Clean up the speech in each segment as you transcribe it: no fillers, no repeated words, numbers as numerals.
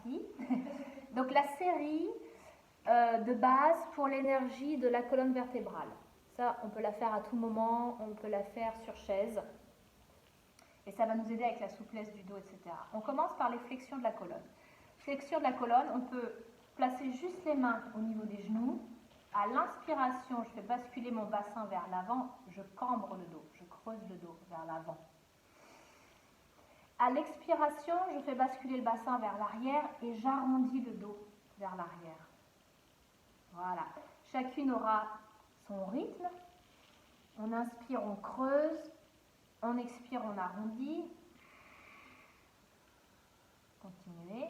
partie. Donc la série de base pour l'énergie de la colonne vertébrale. Ça, on peut la faire à tout moment, on peut la faire sur chaise. Et ça va nous aider avec la souplesse du dos, etc. On commence par les flexions de la colonne. Flexion de la colonne, on peut placer juste les mains au niveau des genoux. À l'inspiration, je fais basculer mon bassin vers l'avant, je cambre le dos, je creuse le dos vers l'avant. À l'expiration, je fais basculer le bassin vers l'arrière et j'arrondis le dos vers l'arrière. Voilà. Chacune aura son rythme. On inspire, on creuse. On expire, on arrondit. Continuez.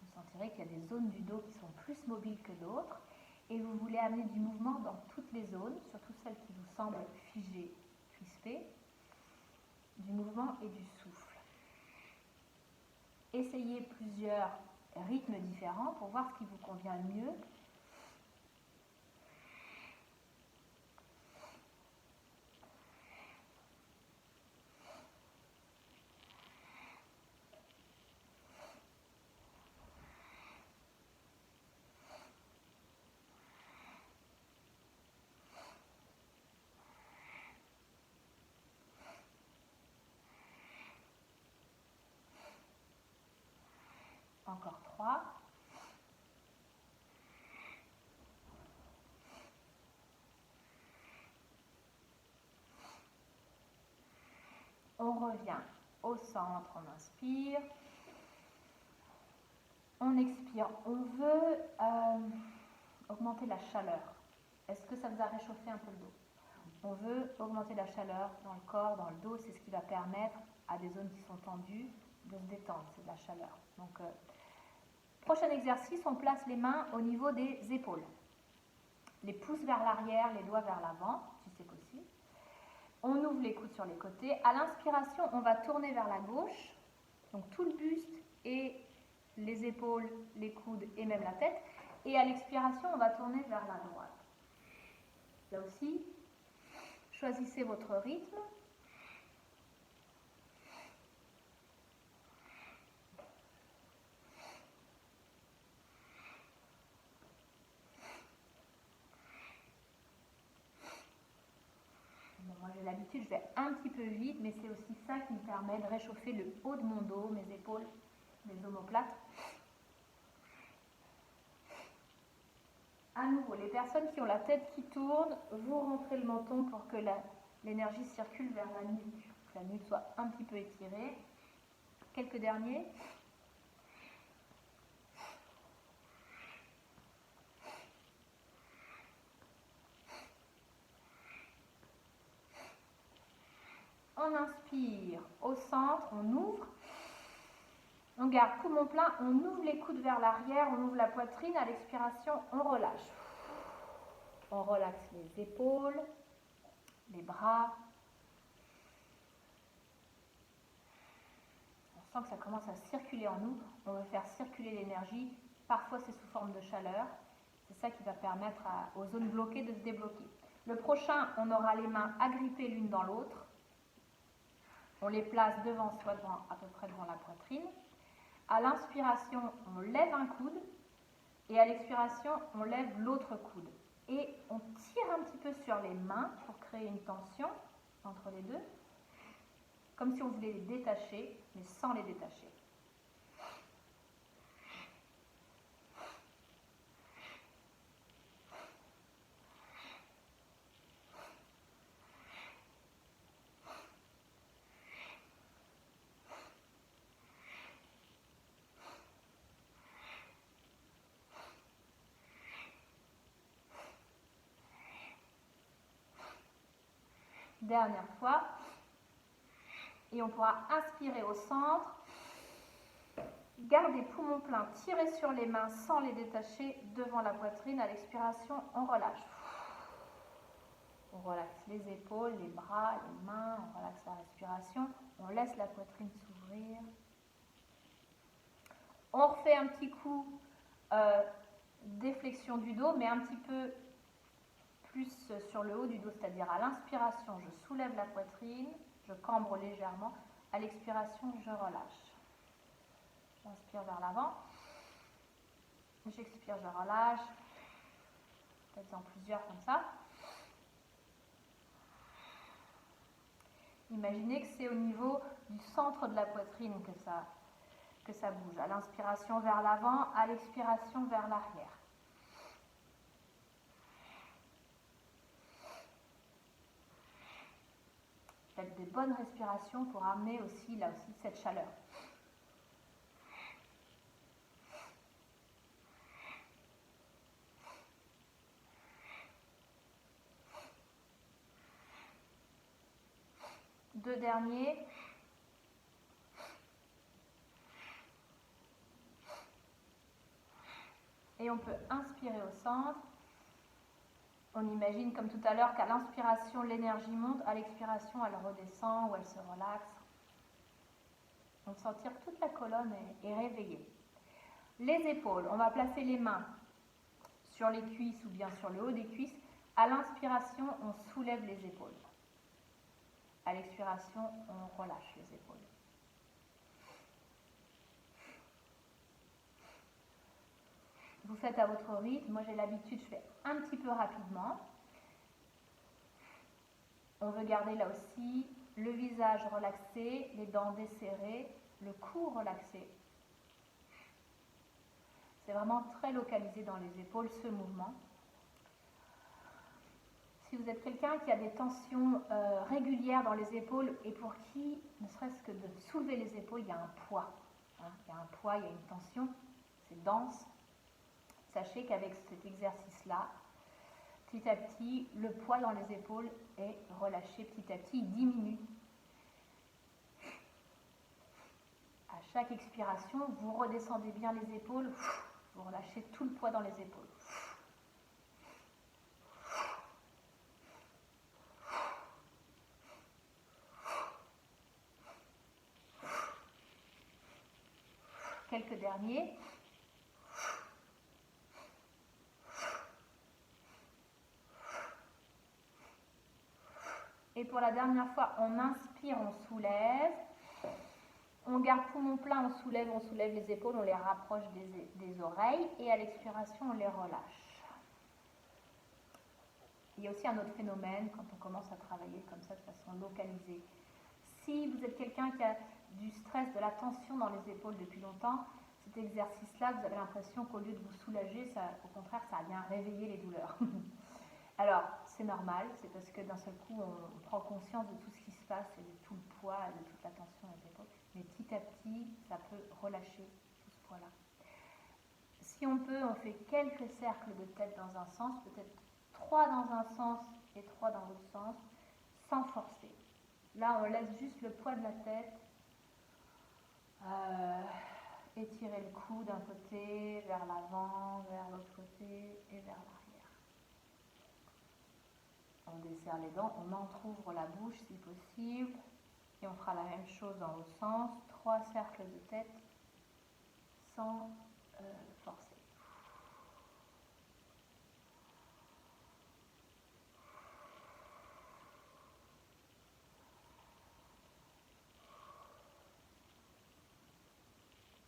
Vous sentirez qu'il y a des zones du dos qui sont plus mobiles que d'autres et vous voulez amener du mouvement dans toutes les zones, surtout celles qui vous semblent figées, crispées, du mouvement et du souffle. Essayez plusieurs rythmes différents pour voir ce qui vous convient le mieux. Encore 3. On revient au centre, on inspire. On expire. On veut augmenter la chaleur. Est-ce que ça vous a réchauffé un peu le dos? On veut augmenter la chaleur dans le corps, dans le dos. C'est ce qui va permettre à des zones qui sont tendues de se détendre. C'est de la chaleur. Donc, prochain exercice, on place les mains au niveau des épaules. Les pouces vers l'arrière, les doigts vers l'avant, si c'est possible. On ouvre les coudes sur les côtés. À l'inspiration, on va tourner vers la gauche. Donc tout le buste et les épaules, les coudes et même la tête. Et à l'expiration, on va tourner vers la droite. Là aussi, choisissez votre rythme. Moi j'ai l'habitude, je vais un petit peu vite, mais c'est aussi ça qui me permet de réchauffer le haut de mon dos, mes épaules, mes omoplates. À nouveau, les personnes qui ont la tête qui tourne, vous rentrez le menton pour que l'énergie circule vers la nuque, que la nuque soit un petit peu étirée. Quelques derniers. On inspire au centre, on ouvre. On garde poumon plein, on ouvre les coudes vers l'arrière, on ouvre la poitrine. À l'expiration, on relâche. On relaxe les épaules, les bras. On sent que ça commence à circuler en nous. On veut faire circuler l'énergie. Parfois, c'est sous forme de chaleur. C'est ça qui va permettre aux zones bloquées de se débloquer. Le prochain, on aura les mains agrippées l'une dans l'autre. On les place devant soi, à peu près devant la poitrine. À l'inspiration, on lève un coude. Et à l'expiration, on lève l'autre coude. Et on tire un petit peu sur les mains pour créer une tension entre les deux. Comme si on voulait les détacher, mais sans les détacher. Dernière fois. Et on pourra inspirer au centre. Gardez poumon plein, tirez sur les mains sans les détacher devant la poitrine. À l'expiration, on relâche. On relaxe les épaules, les bras, les mains, on relaxe la respiration. On laisse la poitrine s'ouvrir. On refait un petit coup déflexion du dos, mais un petit peu plus sur le haut du dos, c'est-à-dire à l'inspiration, je soulève la poitrine, je cambre légèrement. À l'expiration, je relâche. J'inspire vers l'avant. J'expire, je relâche. Faites-en plusieurs comme ça. Imaginez que c'est au niveau du centre de la poitrine que ça bouge. À l'inspiration vers l'avant, à l'expiration vers l'arrière. Faites des bonnes respirations pour amener aussi, là aussi, cette chaleur. Deux derniers. Et on peut inspirer au centre. On imagine comme tout à l'heure qu'à l'inspiration, l'énergie monte, à l'expiration, elle redescend ou elle se relaxe. Donc sentir que toute la colonne est réveillée. Les épaules, on va placer les mains sur les cuisses ou bien sur le haut des cuisses. À l'inspiration, on soulève les épaules. À l'expiration, on relâche les épaules. Vous faites à votre rythme. Moi, j'ai l'habitude, je fais un petit peu rapidement. On veut garder là aussi le visage relaxé, les dents desserrées, le cou relaxé. C'est vraiment très localisé dans les épaules, ce mouvement. Si vous êtes quelqu'un qui a des tensions régulières dans les épaules et pour qui, ne serait-ce que de soulever les épaules, il y a un poids. Il y a un poids, il y a une tension, c'est dense. Sachez qu'avec cet exercice-là, petit à petit, le poids dans les épaules est relâché petit à petit, il diminue. À chaque expiration, vous redescendez bien les épaules, vous relâchez tout le poids dans les épaules. Quelques derniers. Et pour la dernière fois, on inspire, on soulève. On garde poumon plein, on soulève les épaules, on les rapproche des oreilles. Et à l'expiration, on les relâche. Il y a aussi un autre phénomène quand on commence à travailler comme ça de façon localisée. Si vous êtes quelqu'un qui a du stress, de la tension dans les épaules depuis longtemps, cet exercice-là, vous avez l'impression qu'au lieu de vous soulager, ça, au contraire, ça vient réveiller les douleurs. Alors, c'est normal, c'est parce que d'un seul coup, on prend conscience de tout ce qui se passe et de tout le poids et de toute la tension dans les épaules. Mais petit à petit, ça peut relâcher tout ce poids-là. Si on peut, on fait quelques cercles de tête dans un sens, peut-être 3 dans un sens et 3 dans l'autre sens, sans forcer. Là, on laisse juste le poids de la tête étirer le cou d'un côté, vers l'avant, vers l'autre côté et vers l'arrière. On desserre les dents, on entrouvre la bouche si possible et on fera la même chose dans l'autre sens. 3 cercles de tête sans forcer.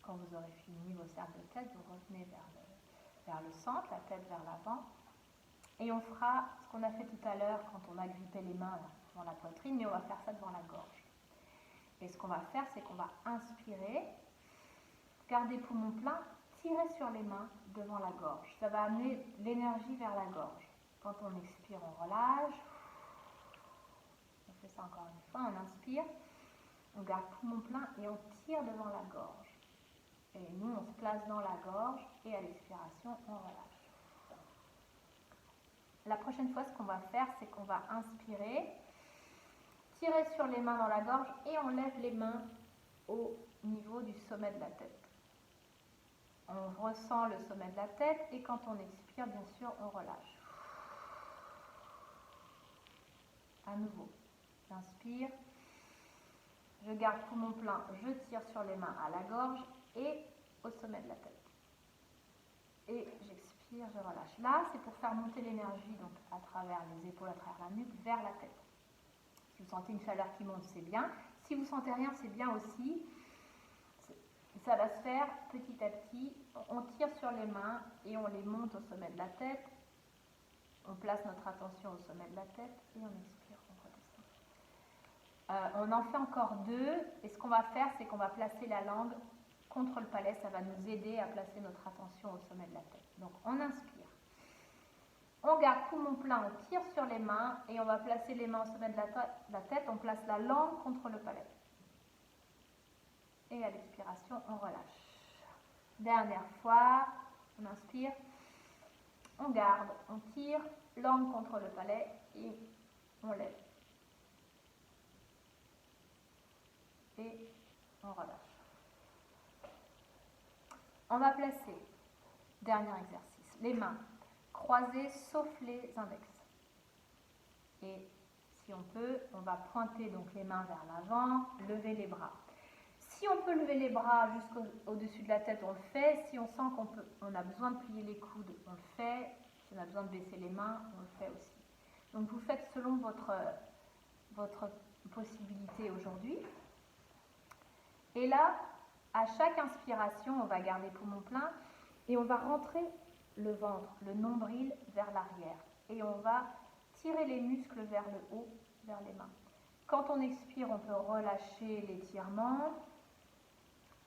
Quand vous aurez fini vos cercles de tête, vous revenez vers le centre, la tête vers l'avant. Et on fera ce qu'on a fait tout à l'heure quand on a grippé les mains devant la poitrine, mais on va faire ça devant la gorge. Et ce qu'on va faire, c'est qu'on va inspirer, garder poumon plein, tirer sur les mains devant la gorge. Ça va amener l'énergie vers la gorge. Quand on expire, on relâche. On fait ça encore une fois, on inspire, on garde poumon plein et on tire devant la gorge. Et nous, on se place dans la gorge et à l'expiration, on relâche. La prochaine fois, ce qu'on va faire, c'est qu'on va inspirer, tirer sur les mains dans la gorge et on lève les mains au niveau du sommet de la tête. On ressent le sommet de la tête et quand on expire, bien sûr, on relâche. À nouveau, j'inspire, je garde poumon plein, je tire sur les mains à la gorge et au sommet de la tête. Et j'expire, je relâche. Là, c'est pour faire monter l'énergie donc à travers les épaules, à travers la nuque, vers la tête. Si vous sentez une chaleur qui monte, c'est bien. Si vous sentez rien, c'est bien aussi. Ça va se faire petit à petit. On tire sur les mains et on les monte au sommet de la tête. On place notre attention au sommet de la tête et on expire, on redescend. On en fait encore 2 et ce qu'on va faire, c'est qu'on va placer la langue contre le palais. Ça va nous aider à placer notre attention au sommet de la tête. Donc on inspire. On garde poumon plein, on tire sur les mains et on va placer les mains au sommet de la tête. On place la langue contre le palais. Et à l'expiration, on relâche. Dernière fois, on inspire, on garde, on tire, langue contre le palais et on lève. Et on relâche. On va placer, dernier exercice, les mains croisées sauf les index. Et si on peut, on va pointer donc les mains vers l'avant, lever les bras. Si on peut lever les bras jusqu'au-dessus de la tête, on le fait. Si on sent qu'on a besoin de plier les coudes, on le fait. Si on a besoin de baisser les mains, on le fait aussi. Donc vous faites selon votre possibilité aujourd'hui. Et là, à chaque inspiration, on va garder poumon plein et on va rentrer le ventre, le nombril vers l'arrière. Et on va tirer les muscles vers le haut, vers les mains. Quand on expire, on peut relâcher l'étirement.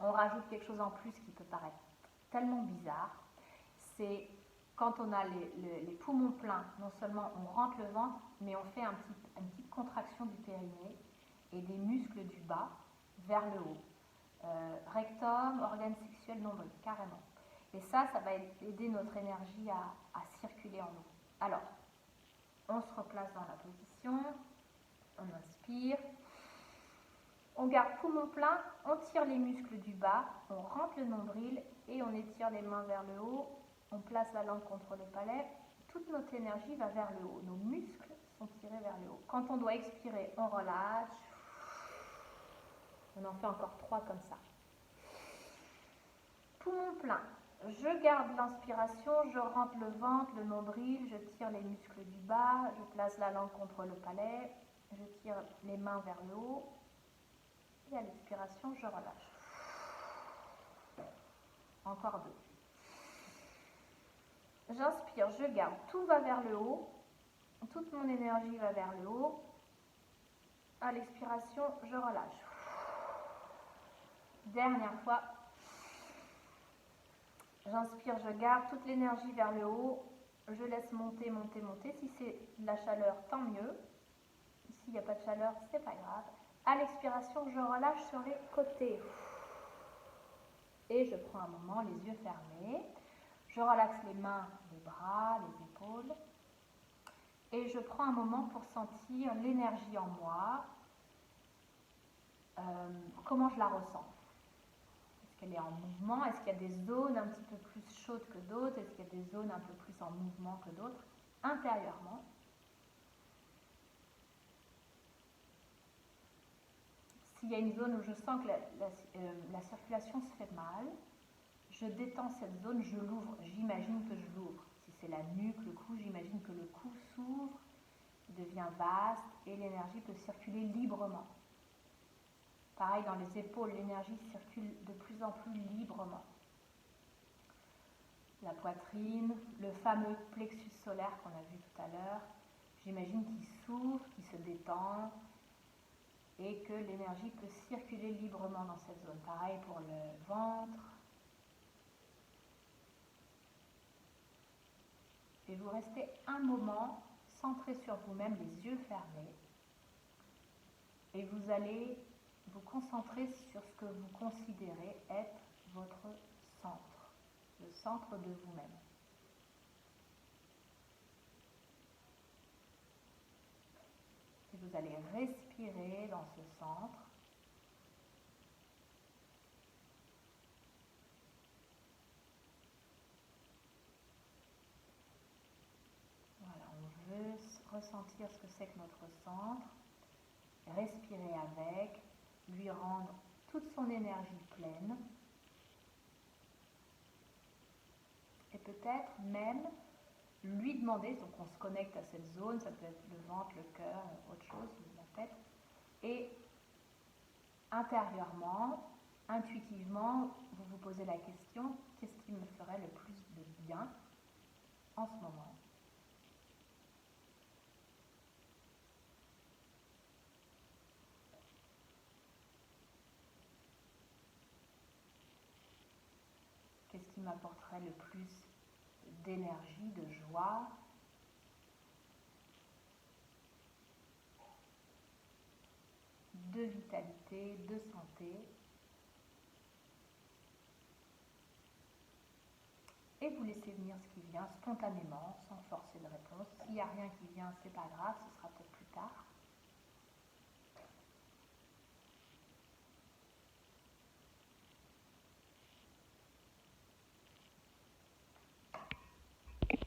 On rajoute quelque chose en plus qui peut paraître tellement bizarre. C'est quand on a les poumons pleins, non seulement on rentre le ventre, mais on fait une petite contraction du périnée et des muscles du bas vers le haut. Rectum, organe sexuel, nombril, carrément. Et ça va aider notre énergie à circuler en nous. Alors, on se replace dans la position, on inspire, on garde poumon plein, on tire les muscles du bas, on rentre le nombril et on étire les mains vers le haut, on place la langue contre le palais, toute notre énergie va vers le haut, nos muscles sont tirés vers le haut. Quand on doit expirer, on relâche, on en fait encore 3 comme ça. Poumon plein, je garde l'inspiration, je rentre le ventre, le nombril, je tire les muscles du bas, je place la langue contre le palais, je tire les mains vers le haut et à l'expiration, je relâche. Encore 2. J'inspire, je garde, tout va vers le haut, toute mon énergie va vers le haut. À l'expiration, je relâche. Dernière fois. J'inspire, je garde toute l'énergie vers le haut, je laisse monter, monter, monter. Si c'est de la chaleur, tant mieux. S'il n'y a pas de chaleur, c'est pas grave. À l'expiration, je relâche sur les côtés. Et je prends un moment, les yeux fermés. Je relaxe les mains, les bras, les épaules. Et je prends un moment pour sentir l'énergie en moi. Comment je la ressens? Est-ce qu'elle est en mouvement? Est-ce qu'il y a des zones un petit peu plus chaudes que d'autres? Est-ce qu'il y a des zones un peu plus en mouvement que d'autres? Intérieurement. S'il y a une zone où je sens que la circulation se fait mal, je détends cette zone, je l'ouvre, j'imagine que je l'ouvre. Si c'est la nuque, le cou, j'imagine que le cou s'ouvre, devient vaste et l'énergie peut circuler librement. Pareil dans les épaules, l'énergie circule de plus en plus librement. La poitrine, le fameux plexus solaire qu'on a vu tout à l'heure, j'imagine qu'il s'ouvre, qu'il se détend et que l'énergie peut circuler librement dans cette zone. Pareil pour le ventre. Et vous restez un moment centré sur vous-même, les yeux fermés. Et vous allez vous concentrer sur ce que vous considérez être votre centre, le centre de vous-même. Et vous allez respirer dans ce centre. Voilà, on veut ressentir ce que c'est que notre centre, respirer avec, lui rendre toute son énergie pleine. peut-être même lui demander, donc on se connecte à cette zone, ça peut être le ventre, le cœur, autre chose, la tête, et intérieurement, intuitivement, vous vous posez la question, qu'est-ce qui me ferait le plus de bien en ce moment? Qu'est-ce qui m'apporterait le plus d'énergie, de joie, de vitalité, de santé? Et vous laissez venir ce qui vient spontanément, sans forcer de réponse. S'il n'y a rien qui vient, c'est pas grave, ce sera peut-être plus tard.